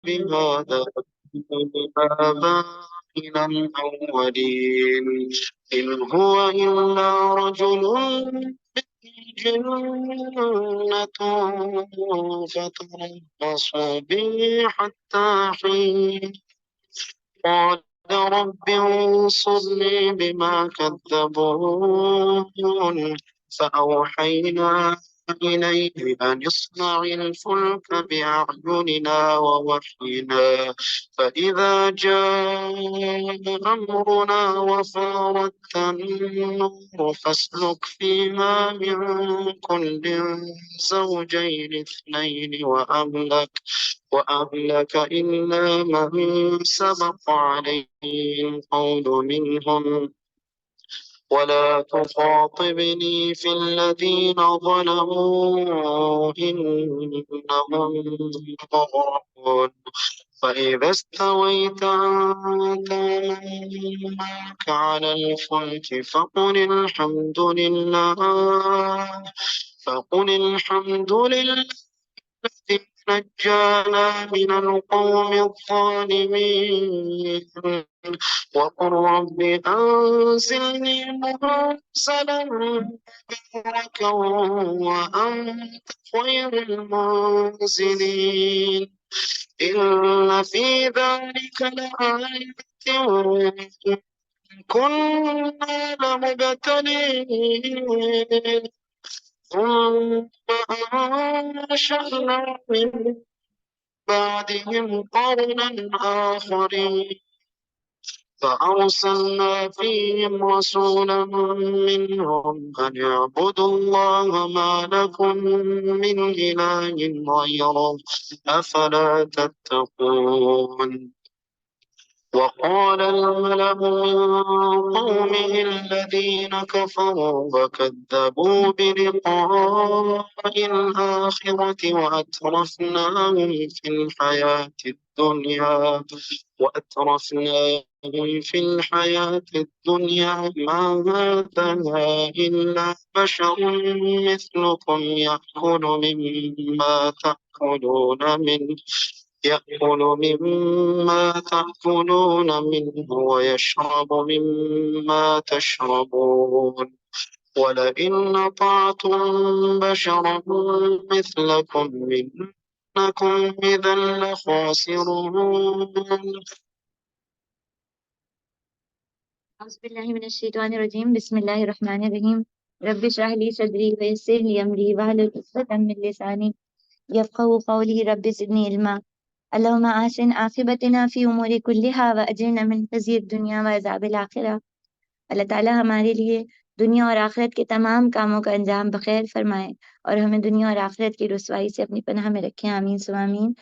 بهذا آبائنا الأولين إن هو إلا رجل جنة فتربصوا به حتى حين قال رب انصرني بما كذبون فأوحينا إليه أن اصنع الفلك بأعيننا ووحينا فإذا جاء أمرنا وفارت النور فاسلك فيها من كل زوجين اثنين وأهلك إلا من سبق عليه القول منهم ولا تخاطبني في الذين ظلموا إنهم مغرقون فإذا استويت أنت ومن معك على الفلك فقل الحمد لله الذي نجانا من القوم الظالمين وقل رب أنزلني منزلا مباركا وأنت خير المنزلين إن في ذلك لآية إن كنا لمبتلين ثم أنشأنا من بعدهم قرنا آخرين فأرسلنا فيهم رسولا منهم أن اعبدوا الله ما لكم من إله غيره أفلا تتقون وقال الملأ من قومه الذين كفروا وكذبوا بلقاء الآخرة وأترفناهم في الحياة الدنيا ما هذا إلا بشر مثلكم يأكل مما تأكلون منه ويشرب مما تشربون ولئن أطعتم بشرا مثلكم إنكم إذا لخاسرون أعوذ بالله من الشيطان الرجيم بسم الله الرحمن الرحيم رب اشرح لي صدري ويسر لي أمري واحلل عقدة من لساني يفقهوا قولي رب زدني علما اللهم أحسن عاقبتنا في أمور كلها وأجرنا من خزي الدنيا وعذاب الآخرة۔ اللہ تعالیٰ ہمارے لیے دنیا اور آخرت کے تمام کاموں کا انجام بخیر فرمائے اور ہمیں دنیا اور آخرت کی رسوائی سے اپنی پناہ میں رکھیں، آمین ثم آمین۔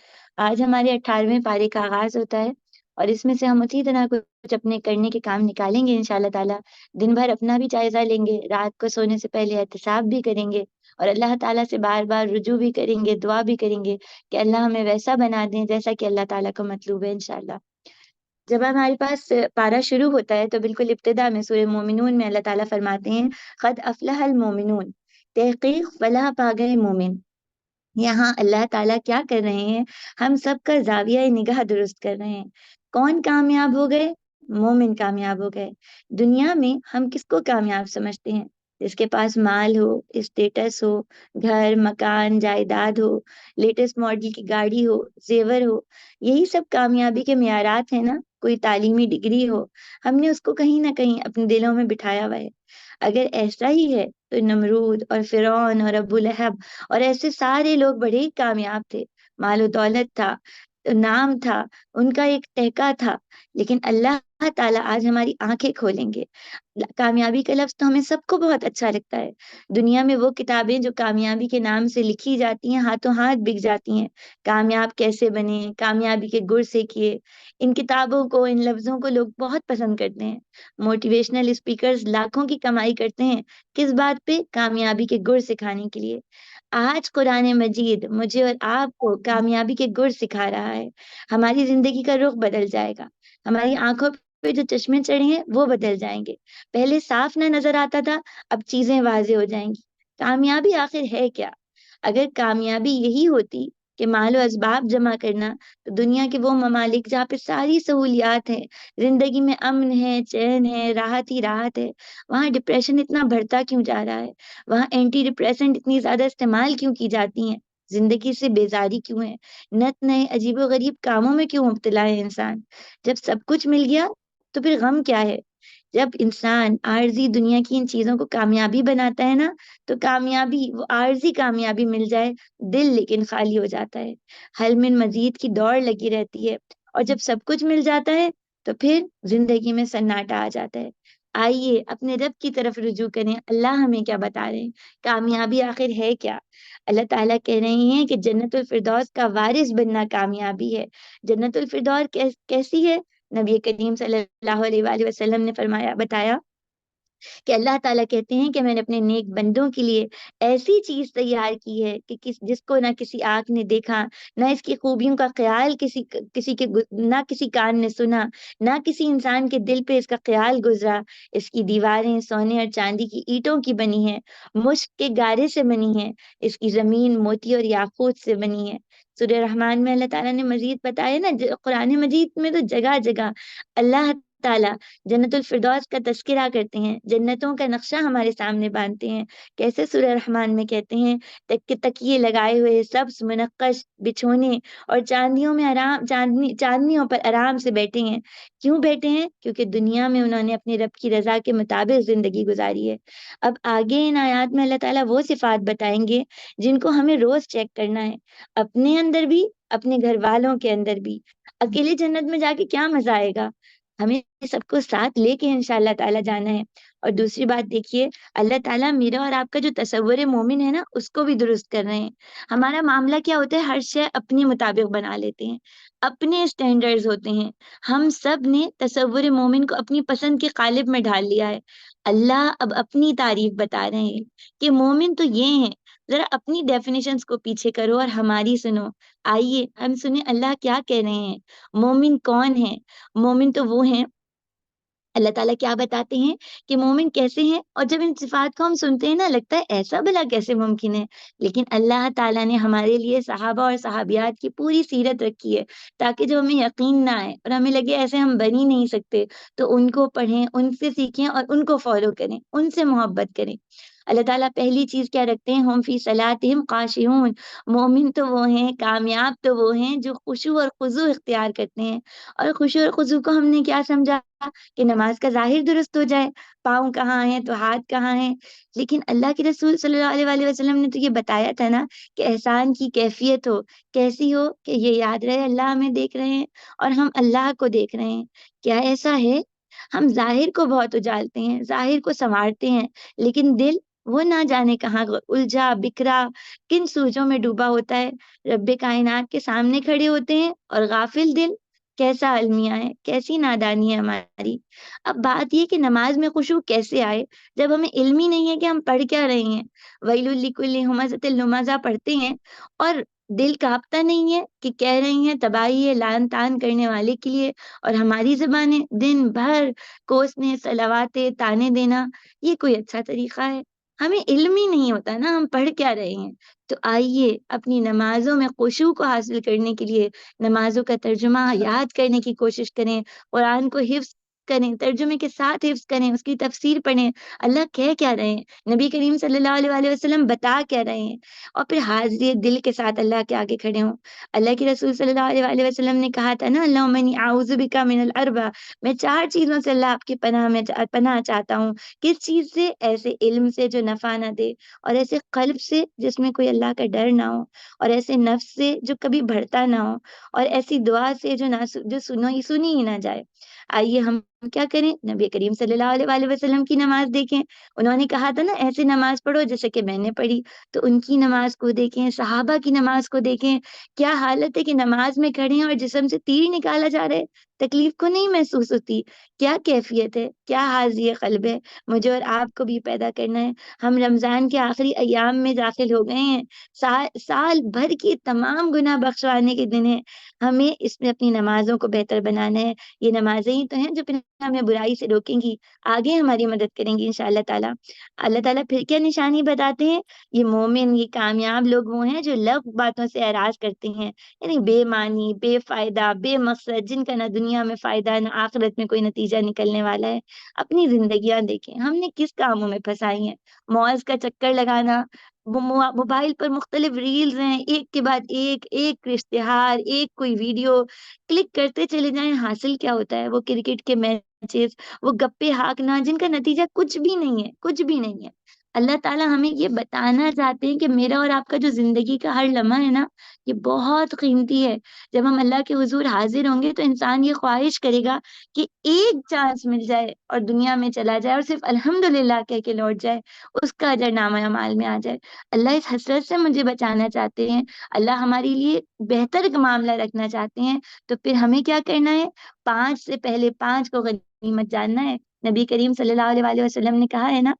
آج ہمارے 18ویں پارے کا آغاز ہوتا ہے اور اس میں سے ہم اسی طرح کچھ اپنے کرنے کے کام نکالیں گے انشاءاللہ تعالیٰ۔ دن بھر اپنا بھی جائزہ لیں گے، رات کو سونے سے پہلے احتساب بھی کریں گے اور اللہ تعالیٰ سے بار بار رجوع بھی کریں گے، دعا بھی کریں گے کہ اللہ ہمیں ویسا بنا دیں جیسا کہ اللہ تعالیٰ کو مطلوب ہے انشاءاللہ۔ جب ہمارے پاس پارہ شروع ہوتا ہے تو بالکل ابتدا میں سورہ مومنون میں اللہ تعالیٰ فرماتے ہیں قد افلح المومنون، تحقیق فلاح پا گئے مومن۔ یہاں اللہ تعالیٰ کیا کر رہے ہیں؟ ہم سب کا زاویہ نگاہ درست کر رہے ہیں۔ کون کامیاب ہو گئے؟ مومن کامیاب ہو گئے۔ دنیا میں ہم کس کو کامیاب سمجھتے ہیں؟ جس کے پاس مال ہو، اسٹیٹس ہو، گھر مکان جائیداد ہو، لیٹسٹ ماڈل کی گاڑی ہو، زیور ہو، یہی سب کامیابی کے معیارات ہیں نا۔ کوئی تعلیمی ڈگری ہو، ہم نے اس کو کہیں نہ کہیں اپنے دلوں میں بٹھایا ہوا ہے۔ اگر ایسا ہی ہے تو نمرود اور فرعون اور ابو لہب اور ایسے سارے لوگ بڑے ہی کامیاب تھے، مال و دولت تھا، نام تھا، ان کا ایک تہکا تھا، لیکن اللہ تعالیٰ آج ہماری آنکھیں کھولیں گے۔ کامیابی کا لفظ تو ہمیں سب کو بہت اچھا لگتا ہے۔ دنیا میں وہ کتابیں جو کامیابی کے نام سے لکھی جاتی ہیں ہاتھوں ہاتھ بک جاتی ہیں، کامیاب کیسے بنے، کامیابی کے گر سیکھیے، ان کتابوں کو، ان لفظوں کو لوگ بہت پسند کرتے ہیں۔ موٹیویشنل اسپیکرز لاکھوں کی کمائی کرتے ہیں، کس بات پہ؟ کامیابی کے گر سکھانے کے لیے۔ آج قرآن مجید مجھے اور آپ کو کامیابی کے گر سکھا رہا ہے۔ ہماری زندگی کا رخ بدل جائے گا، ہماری آنکھوں پہ جو چشمے چڑھے ہیں وہ بدل جائیں گے۔ پہلے صاف نہ نظر آتا تھا، اب چیزیں واضح ہو جائیں گی۔ کامیابی آخر ہے کیا؟ اگر کامیابی یہی ہوتی کہ مال و اسباب جمع کرنا، تو دنیا کے وہ ممالک جہاں پہ ساری سہولیات ہیں، زندگی میں امن ہے، چین ہے، راحت ہی راحت ہے، وہاں ڈپریشن اتنا بڑھتا کیوں جا رہا ہے؟ وہاں اینٹی ڈپریسنٹ اتنی زیادہ استعمال کیوں کی جاتی ہیں؟ زندگی سے بیزاری کیوں ہے؟ نت نئے عجیب و غریب کاموں میں کیوں مبتلا ہے انسان؟ جب سب کچھ مل گیا تو پھر غم کیا ہے؟ جب انسان عارضی دنیا کی ان چیزوں کو کامیابی بناتا ہے نا، تو کامیابی، وہ عارضی کامیابی مل جائے، دل لیکن خالی ہو جاتا ہے، حل من مزید کی دوڑ لگی رہتی ہے، اور جب سب کچھ مل جاتا ہے تو پھر زندگی میں سناٹا آ جاتا ہے۔ آئیے اپنے رب کی طرف رجوع کریں، اللہ ہمیں کیا بتا رہے ہیں، کامیابی آخر ہے کیا؟ اللہ تعالیٰ کہہ رہے ہیں کہ جنت الفردوس کا وارث بننا کامیابی ہے۔ جنت الفردوس کیسی ہے؟ نبی کریم صلی اللہ علیہ وآلہ وسلم نے فرمایا، بتایا کہ اللہ تعالیٰ کہتے ہیں کہ میں نے اپنے نیک بندوں کے لیے ایسی چیز تیار کی ہے کہ جس کو نہ کسی آنکھ نے دیکھا، نہ اس کی خوبیوں کا خیال نہ کسی کان نے سنا، نہ کسی انسان کے دل پہ اس کا خیال گزرا۔ اس کی دیواریں سونے اور چاندی کی اینٹوں کی بنی ہیں، مشک کے گارے سے بنی ہیں، اس کی زمین موتی اور یاقوت سے بنی ہے۔ سورہ رحمان میں اللہ تعالیٰ نے مزید بتایا نا، قرآن مجید میں تو جگہ جگہ اللہ تعالیٰ جنت الفردوس کا تذکرہ کرتے ہیں، جنتوں کا نقشہ ہمارے سامنے باندھتے ہیں۔ کیسے سورہ رحمان میں کہتے ہیں، تکیے لگائے ہوئے سبز منقش بچھونے اور چاندنیوں پر آرام سے بیٹھے ہیں۔ کیوں بیٹھے ہیں؟ کیونکہ دنیا میں انہوں نے اپنے رب کی رضا کے مطابق زندگی گزاری ہے۔ اب آگے ان آیات میں اللہ تعالیٰ وہ صفات بتائیں گے جن کو ہمیں روز چیک کرنا ہے، اپنے اندر بھی، اپنے گھر والوں کے اندر بھی۔ اکیلے جنت میں جا کے کیا مزہ آئے گا؟ ہمیں سب کو ساتھ لے کے انشاءاللہ تعالیٰ جانا ہے۔ اور دوسری بات دیکھیے، اللہ تعالیٰ میرا اور آپ کا جو تصور مومن ہے نا، اس کو بھی درست کر رہے ہیں۔ ہمارا معاملہ کیا ہوتا ہے، ہر شے اپنے مطابق بنا لیتے ہیں، اپنے اسٹینڈرڈز ہوتے ہیں۔ ہم سب نے تصور مومن کو اپنی پسند کے قالب میں ڈھال لیا ہے۔ اللہ اب اپنی تعریف بتا رہے ہیں کہ مومن تو یہ ہیں، ذرا اپنی ڈیفینیشنز کو پیچھے کرو اور ہماری سنو۔ آئیے ہم سنیں اللہ کیا کہہ رہے ہیں، مومن کون ہے؟ مومن تو وہ ہیں، اللہ تعالیٰ کیا بتاتے ہیں کہ مومن کیسے ہیں، اور جب ان صفات کو ہم سنتے ہیں نا، لگتا ہے ایسا بھلا کیسے ممکن ہے؟ لیکن اللہ تعالیٰ نے ہمارے لیے صحابہ اور صحابیات کی پوری سیرت رکھی ہے، تاکہ جب ہمیں یقین نہ آئے اور ہمیں لگے ایسے ہم بن ہی نہیں سکتے، تو ان کو پڑھیں، ان سے سیکھیں اور ان کو فالو کریں، ان سے محبت کریں۔ اللہ تعالیٰ پہلی چیز کیا رکھتے ہیں، ہم فی صلاتہم خاشعون، مومن تو وہ ہیں، کامیاب تو وہ ہیں جو خشوع اور خضوع اختیار کرتے ہیں۔ اور خشوع اور خضوع کو ہم نے کیا سمجھا کہ نماز کا ظاہر درست ہو جائے، پاؤں کہاں ہیں تو ہاتھ کہاں ہیں، لیکن اللہ کے رسول صلی اللہ علیہ وآلہ وسلم نے تو یہ بتایا تھا نا کہ احسان کی کیفیت ہو، کیسی ہو کہ یہ یاد رہے اللہ ہمیں دیکھ رہے ہیں اور ہم اللہ کو دیکھ رہے ہیں۔ کیا ایسا ہے؟ ہم ظاہر کو بہت اجالتے ہیں، ظاہر کو سنوارتے ہیں، لیکن دل وہ نہ جانے کہاں الجھا بکھرا، کن سوچوں میں ڈوبا ہوتا ہے۔ رب کائنات کے سامنے کھڑے ہوتے ہیں اور غافل دل، کیسا المیہ ہے، کیسی نادانی ہے ہماری۔ اب بات یہ کہ نماز میں خشوع کیسے آئے جب ہمیں علم ہی نہیں ہے کہ ہم پڑھ کیا رہے ہیں۔ ویل لکل ہمزۃ لمزہ پڑھتے ہیں اور دل کانپتا نہیں ہے کہ کہہ رہی ہیں تباہی ہے لعن تان کرنے والے کے لیے، اور ہماری زبانیں دن بھر کوسنے، صلواتے، تانے دینا، یہ کوئی اچھا طریقہ ہے؟ ہمیں علم ہی نہیں ہوتا نا ہم پڑھ کیا رہے ہیں۔ تو آئیے اپنی نمازوں میں خشوع کو حاصل کرنے کے لیے نمازوں کا ترجمہ یاد کرنے کی کوشش کریں، قرآن کو حفظ کریں، ترجمے کے ساتھ حفظ کریں، اس کی تفسیر پڑھیں، اللہ کہہ کیا رہے ہیں، نبی کریم صلی اللہ علیہ وآلہ وسلم بتا کیا رہے ہیں، اور پھر حاضر دل کے ساتھ اللہ کے آگے کھڑے ہوں۔ اللہ کے رسول صلی اللہ علیہ وآلہ وسلم نے کہا تھا نا، اللہم انی اعوذ بک من الاربع، میں 4 چیزوں سے اللہ آپ کی پناہ چاہتا ہوں۔ کس چیز سے؟ ایسے علم سے جو نفع نہ دے، اور ایسے قلب سے جس میں کوئی اللہ کا ڈر نہ ہو، اور ایسے نفس سے جو کبھی بڑھتا نہ ہو، اور ایسی دعا سے جو سنی ہی نہ جائے۔ آئیے ہم کیا کریں، نبی کریم صلی اللہ علیہ وآلہ وسلم کی نماز دیکھیں، انہوں نے کہا تھا نا ایسے نماز پڑھو جیسے کہ میں نے پڑھی، تو ان کی نماز کو دیکھیں، صحابہ کی نماز کو دیکھیں، کیا حالت ہے کہ نماز میں کھڑے ہیں اور جسم سے تیر نکالا جا رہا ہے، تکلیف کو نہیں محسوس ہوتی. کیا کیفیت ہے، کیا حاضی قلب ہے. مجھے اور آپ کو بھی پیدا کرنا ہے. ہم رمضان کے آخری ایام میں داخل ہو گئے ہیں. سال بھر کی تمام گناہ بخشوانے کے دن ہے. ہمیں اس میں اپنی نمازوں کو بہتر بنانا ہے. یہ نمازیں ہی تو ہیں جو پھر ہمیں برائی سے روکیں گی، آگے ہماری مدد کریں گی انشاءاللہ تعالیٰ. اللہ تعالیٰ پھر کیا نشانی بتاتے ہیں؟ یہ مومن، یہ کامیاب لوگ وہ ہیں جو لغو باتوں سے اعراض کرتے ہیں، یعنی بے معنی، بے فائدہ، بے مقصد، جن کا نہ دنیا میں فائدہ نہ آخرت میں کوئی نتیجہ نکلنے والا ہے. اپنی زندگیاں دیکھیں ہم نے کس کاموں میں پھنسائی ہیں. مالز کا چکر لگانا، موبائل پر مختلف ریلز ہیں، ایک کے بعد ایک اشتہار، ایک کوئی ویڈیو کلک کرتے چلے جائیں. حاصل کیا ہوتا ہے؟ وہ کرکٹ کے میچز، وہ گپے ہانکنا جن کا نتیجہ کچھ بھی نہیں ہے، کچھ بھی نہیں ہے. اللہ تعالیٰ ہمیں یہ بتانا چاہتے ہیں کہ میرا اور آپ کا جو زندگی کا ہر لمحہ ہے نا، یہ بہت قیمتی ہے. جب ہم اللہ کے حضور حاضر ہوں گے تو انسان یہ خواہش کرے گا کہ ایک چانس مل جائے اور دنیا میں چلا جائے اور صرف الحمدللہ کہہ کے لوٹ جائے، اس کا اجر نامہ اعمال میں آ جائے. اللہ اس حسرت سے مجھے بچانا چاہتے ہیں. اللہ ہمارے لیے بہتر کا معاملہ رکھنا چاہتے ہیں. تو پھر ہمیں کیا کرنا ہے؟ 5 سے پہلے 5 کو غنیمت جاننا ہے. نبی کریم صلی اللہ علیہ وآلہ وسلم نے کہا ہے نا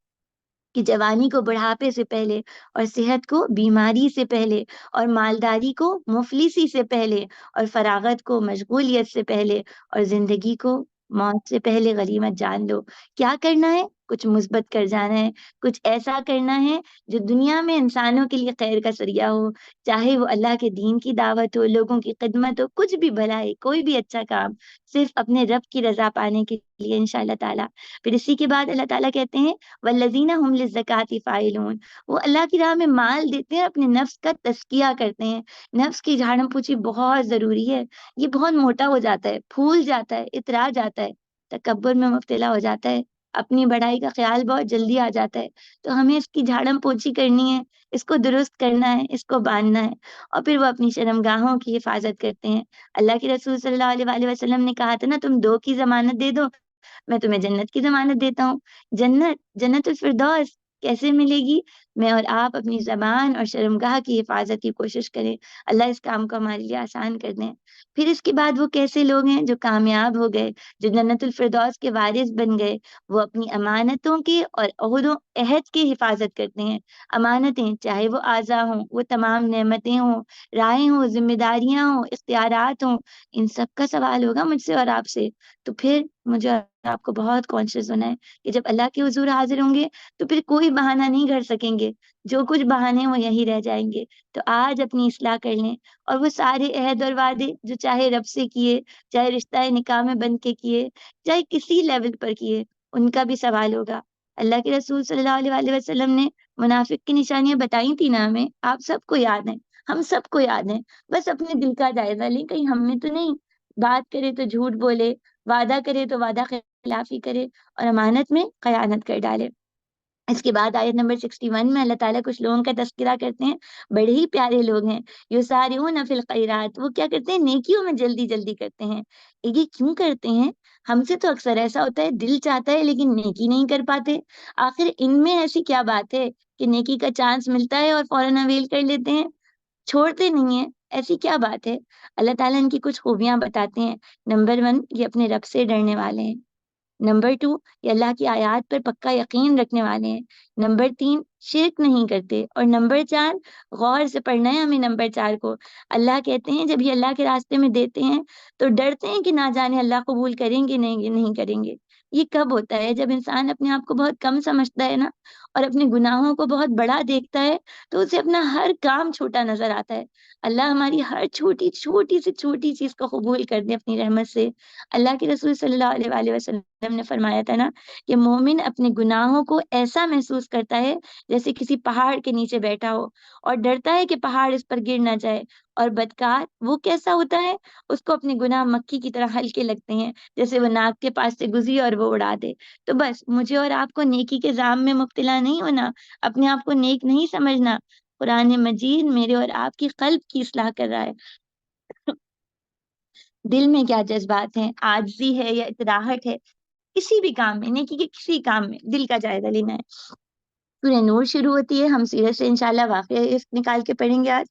کہ جوانی کو بڑھاپے سے پہلے، اور صحت کو بیماری سے پہلے، اور مالداری کو مفلسی سے پہلے، اور فراغت کو مشغولیت سے پہلے، اور زندگی کو موت سے پہلے غنیمت جان لو. کیا کرنا ہے؟ کچھ مثبت کر جانا ہے. کچھ ایسا کرنا ہے جو دنیا میں انسانوں کے لیے خیر کا ذریعہ ہو، چاہے وہ اللہ کے دین کی دعوت ہو، لوگوں کی خدمت ہو، کچھ بھی بھلائی، کوئی بھی اچھا کام، صرف اپنے رب کی رضا پانے کے لیے انشاءاللہ تعالیٰ. پھر اسی کے بعد اللہ تعالیٰ کہتے ہیں والذین هم للزکاة فاعلون، وہ اللہ کی راہ میں مال دیتے ہیں، اپنے نفس کا تزکیہ کرتے ہیں. نفس کی جھاڑم پوچھی بہت ضروری ہے. یہ بہت موٹا ہو جاتا ہے، پھول جاتا ہے، اترا جاتا ہے، تکبر میں مبتلا ہو جاتا ہے، اپنی بڑائی کا خیال بہت جلدی آ جاتا ہے. تو ہمیں اس کی جھاڑم پوچھی کرنی ہے، اس کو درست کرنا ہے، اس کو باندھنا ہے. اور پھر وہ اپنی شرمگاہوں کی حفاظت کرتے ہیں. اللہ کے رسول صلی اللہ علیہ وآلہ وسلم نے کہا تھا نا، تم 2 کی ضمانت دے دو، میں تمہیں جنت کی ضمانت دیتا ہوں. جنت الفردوس کیسے ملے گی؟ میں اور آپ اپنی زبان اور شرمگاہ کی حفاظت کی کوشش کریں. اللہ اس کام کو ہمارے لیے آسان کر دیں. پھر اس کے بعد وہ کیسے لوگ ہیں جو کامیاب ہو گئے، جو جنت الفردوس کے وارث بن گئے؟ وہ اپنی امانتوں کی اور عہد و عہد کی حفاظت کرتے ہیں. امانتیں چاہے وہ اعضاء ہوں، وہ تمام نعمتیں ہوں، رائے ہوں، ذمہ داریاں ہوں، اختیارات ہوں، ان سب کا سوال ہوگا مجھ سے اور آپ سے. تو پھر مجھے اور آپ کو بہت کانشیس ہونا ہے کہ جب اللہ کے حضور حاضر ہوں گے تو پھر کوئی بہانہ نہیں کر سکیں گے. جو کچھ بہانے وہ یہی رہ جائیں گے. تو آج اپنی اصلاح کر لیں، اور وہ سارے عہد اور وعدے جو چاہے رب سے کیے، چاہے رشتہ نکاح میں بن کے کیے، چاہے کسی لیول پر کیے، ان کا بھی سوال ہوگا. اللہ کے رسول صلی اللہ علیہ وآلہ وسلم نے منافق کی نشانیاں بتائی تھی نا ہمیں، آپ سب کو یاد ہیں، ہم سب کو یاد ہیں. بس اپنے دل کا جائزہ لیں، کہیں ہم میں تو نہیں بات کرے تو جھوٹ بولے، وعدہ کرے تو وعدہ خلافی کرے، اور امانت میں خیانت کر ڈالے. اس کے بعد آیت نمبر 61 میں اللہ تعالیٰ کچھ لوگوں کا تذکرہ کرتے ہیں. بڑے ہی پیارے لوگ ہیں. یسارعون فی الخیرات، وہ کیا کرتے ہیں؟ نیکیوں میں جلدی جلدی کرتے ہیں. یہ کیوں کرتے ہیں؟ ہم سے تو اکثر ایسا ہوتا ہے، دل چاہتا ہے لیکن نیکی نہیں کر پاتے. آخر ان میں ایسی کیا بات ہے کہ نیکی کا چانس ملتا ہے اور فوراً اویل کر لیتے ہیں، چھوڑتے نہیں ہیں؟ ایسی کیا بات ہے؟ اللہ تعالیٰ ان کی کچھ خوبیاں بتاتے ہیں. نمبر 1، یہ اپنے رب سے ڈرنے والے ہیں. نمبر 2، یہ اللہ کی آیات پر پکا یقین رکھنے والے ہیں. نمبر 3، شرک نہیں کرتے. اور نمبر 4، غور سے پڑھنا ہے ہمیں نمبر 4 کو. اللہ کہتے ہیں جب یہ اللہ کے راستے میں دیتے ہیں تو ڈرتے ہیں کہ نہ جانے اللہ قبول کریں گے نہیں کریں گے. یہ کب ہوتا ہے؟ جب انسان اپنے آپ کو بہت کم سمجھتا ہے نا، اور اپنے گناہوں کو بہت بڑا دیکھتا ہے، تو اسے اپنا ہر کام چھوٹا نظر آتا ہے. اللہ ہماری ہر چھوٹی چھوٹی سے چھوٹی چیز کو قبول کر دے اپنی رحمت سے. اللہ کے رسول صلی اللہ علیہ وآلہ وسلم نے فرمایا تھا نا کہ مومن اپنے گناہوں کو ایسا محسوس کرتا ہے جیسے کسی پہاڑ کے نیچے بیٹھا ہو، اور ڈرتا ہے کہ پہاڑ اس پر گر نہ جائے. اور بدکار وہ کیسا ہوتا ہے؟ اس کو اپنے گناہ مکھی کی طرح ہلکے لگتے ہیں، جیسے وہ ناک کے پاس سے گزری اور وہ اڑا دے. تو بس مجھے اور آپ کو نیکی کے جام میں مبتلا نہیں ہونا، اپنے آپ کو نیک نہیں سمجھنا. قرآن مجید میرے اور آپ کی قلب کی اصلاح کر رہا ہے. دل میں کیا جذبات ہیں، عاجزی ہے یا اطراحٹ ہے، کسی بھی کام میں، نیکی کے کسی کام میں دل کا جائزہ لینا ہے. سورہ نور شروع ہوتی ہے، ہم سیرت سے انشاءاللہ واقعہ نکال کے پڑھیں گے آج.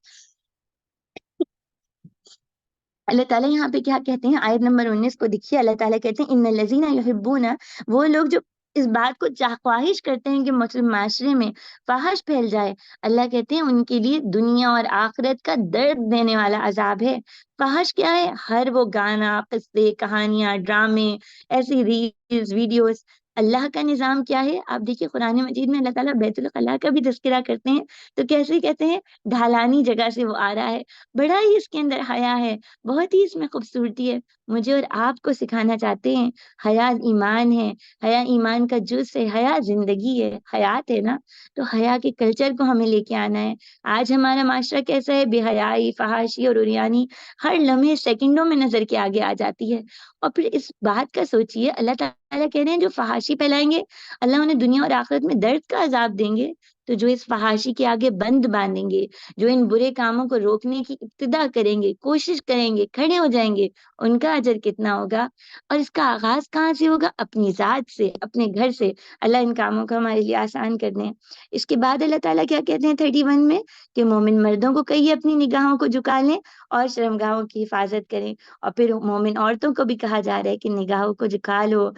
اللہ تعالیٰ یہاں پہ کیا کہتے ہیں، آیت نمبر 19 کو دیکھیے، اللہ تعالیٰ کہتے ہیں ان الذین یحبون، وہ لوگ جو اس بات کو خواہش کرتے ہیں کہ مسلم معاشرے میں فحش پھیل جائے، اللہ کہتے ہیں ان کے لیے دنیا اور آخرت کا درد دینے والا عذاب ہے۔ فحش کیا ہے؟ ہر وہ گانا، قصے، کہانیاں، ڈرامے، ایسی ریلز، ویڈیوز۔ اللہ کا نظام کیا ہے؟ آپ دیکھیے قرآن مجید میں اللہ تعالیٰ بیت الخلاء کا بھی تذکرہ کرتے ہیں، تو کیسے کہتے ہیں؟ ڈھلانی جگہ سے وہ آ رہا ہے، بڑا ہی اس کے اندر حیا ہے، بہت ہی اس میں خوبصورتی ہے۔ مجھے اور آپ کو سکھانا چاہتے ہیں حیا ایمان ہے، حیا ایمان کا جز ہے، حیا زندگی ہے، حیات ہے نا، تو حیا کے کلچر کو ہمیں لے کے آنا ہے۔ آج ہمارا معاشرہ کیسا ہے؟ بے حیائی، فحاشی اور عریانی ہر لمحے سیکنڈوں میں نظر کے آگے آ جاتی ہے۔ اور پھر اس بات کا سوچیے، اللہ تعالیٰ کہہ رہے ہیں جو فحاشی پھیلائیں گے اللہ انہیں دنیا اور آخرت میں درد کا عذاب دیں گے، تو جو اس فحاشی کے آگے بند باندھیں گے، جو ان برے کاموں کو روکنے کی ابتدا کریں گے، کوشش کریں گے، کھڑے ہو جائیں گے، ان کا اجر کتنا ہوگا۔ اور اس کا آغاز کہاں سے ہوگا؟ اپنی ذات سے، اپنے گھر سے۔ اللہ ان کاموں کو ہمارے لیے آسان کر دیں۔ اس کے بعد اللہ تعالیٰ کیا کہتے ہیں 31 میں کہ مومن مردوں کو کہیے اپنی نگاہوں کو جھکا لیں اور شرمگاہوں کی حفاظت کریں، اور پھر مومن عورتوں کو بھی کہا جا رہا ہے کہ نگاہوں کو جھکا لو،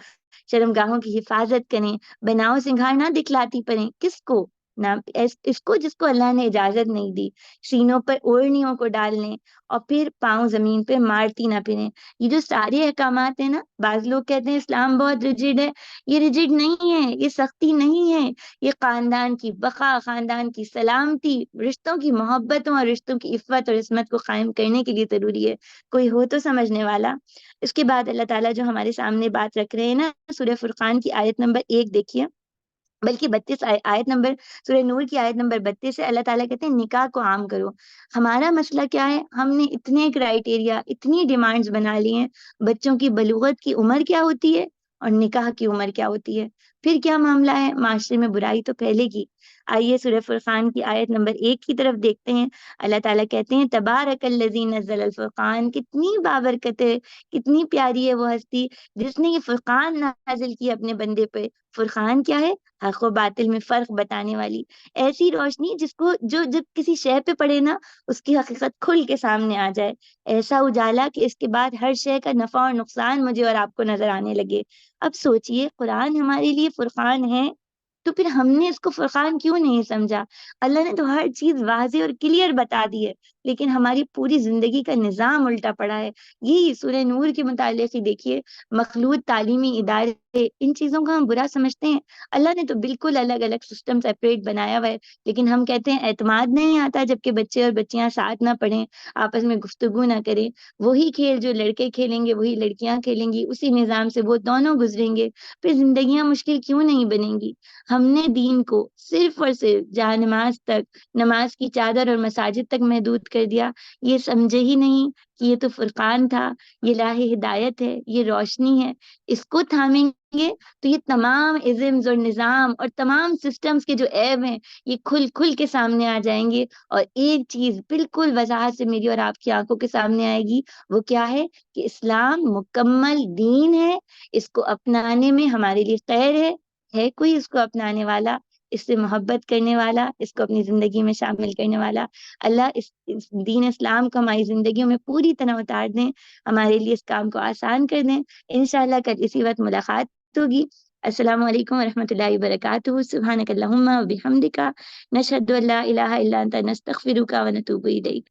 شرمگاہوں کی حفاظت کریں، بناؤ سنگھار نہ دکھلاتی پڑیں۔ کس کو؟ نہ اس کو جس کو اللہ نے اجازت نہیں دی، سینوں پر اوڑھنیوں کو ڈال لیں اور پھر پاؤں زمین پہ مارتی نہ پھریں۔ یہ جو سارے احکامات ہیں نا، بعض لوگ کہتے ہیں اسلام بہت ریجڈ ہے، یہ ریجڈ نہیں ہے، یہ سختی نہیں ہے، یہ خاندان کی بقا، خاندان کی سلامتی، رشتوں کی محبتوں اور رشتوں کی عفت اور عصمت کو قائم کرنے کے لیے ضروری ہے۔ کوئی ہو تو سمجھنے والا۔ اس کے بعد اللہ تعالیٰ جو ہمارے سامنے بات رکھ رہے ہیں نا، سورہ فرقان کی آیت نمبر 1 دیکھیے، بلکہ 32 آیت نمبر، سورہ نور کی آیت نمبر 32 سے اللہ تعالیٰ کہتے ہیں نکاح کو عام کرو۔ ہمارا مسئلہ کیا ہے؟ ہم نے اتنے کرائیٹیریا، اتنی ڈیمانڈز بنا لی ہیں، بچوں کی بلوغت کی عمر کیا ہوتی ہے اور نکاح کی عمر کیا ہوتی ہے، پھر کیا معاملہ ہے؟ معاشرے میں برائی تو پھیلے گی۔ آئیے سورہ فرقان کی آیت نمبر 1 کی طرف دیکھتے ہیں۔ اللہ تعالیٰ کہتے ہیں تبارک الذی نزل الفرقان، کتنی بابرکت ہے، کتنی پیاری ہے وہ ہستی جس نے یہ فرقان نازل کی اپنے بندے پہ۔ فرقان کیا ہے؟ حق و باطل میں فرق بتانے والی ایسی روشنی جس کو جو جب کسی شے پہ پڑے نا، اس کی حقیقت کھل کے سامنے آ جائے، ایسا اجالا کہ اس کے بعد ہر شے کا نفع اور نقصان مجھے اور آپ کو نظر آنے لگے۔ اب سوچئے قرآن ہمارے لیے فرقان ہے، تو پھر ہم نے اس کو فرقان کیوں نہیں سمجھا؟ اللہ نے تو ہر چیز واضح اور کلیئر بتا دی ہے، لیکن ہماری پوری زندگی کا نظام الٹا پڑا ہے۔ یہی سورہ نور کے متعلق ہی دیکھیے، مخلوط تعلیمی ادارے، ان چیزوں کو ہم برا سمجھتے ہیں۔ اللہ نے تو بالکل الگ الگ سسٹم سیپریٹ بنایا ہوا ہے، لیکن ہم کہتے ہیں اعتماد نہیں آتا، جبکہ بچے اور بچیاں ساتھ نہ پڑھیں، آپس میں گفتگو نہ کریں، وہی کھیل جو لڑکے کھیلیں گے وہی لڑکیاں کھیلیں گی، اسی نظام سے وہ دونوں گزریں گے، پھر زندگیاں مشکل کیوں نہیں بنیں گی؟ ہم نے دین کو صرف اور صرف جہاں نماز تک، نماز کی چادر اور مساجد تک محدود کر دیا، یہ سمجھے ہی نہیں کہ یہ تو فرقان تھا، یہ راہ ہدایت ہے، یہ روشنی ہے۔ اس کو تھامیں گے تو یہ تمام ازمز اور نظام اور تمام سسٹمز کے جو عیب ہیں یہ کھل کھل کے سامنے آ جائیں گے، اور ایک چیز بالکل وضاحت سے میری اور آپ کی آنکھوں کے سامنے آئے گی، وہ کیا ہے؟ کہ اسلام مکمل دین ہے، اس کو اپنانے میں ہمارے لیے خیر ہے کوئی اس کو اپنانے والا، اس سے محبت کرنے والا، اس کو اپنی زندگی میں شامل کرنے والا؟ اللہ اس دین اسلام کو ہماری زندگیوں میں پوری طرح اتار دیں، ہمارے لیے اس کام کو آسان کر دیں۔ انشاءاللہ کل اسی وقت ملاقات ہوگی۔ السلام علیکم ورحمۃ اللہ وبرکاتہ۔ سبحانک اللہم و بحمدک، نشہد ان لا الہ الا انت، نستغفرک و نتوب الیک۔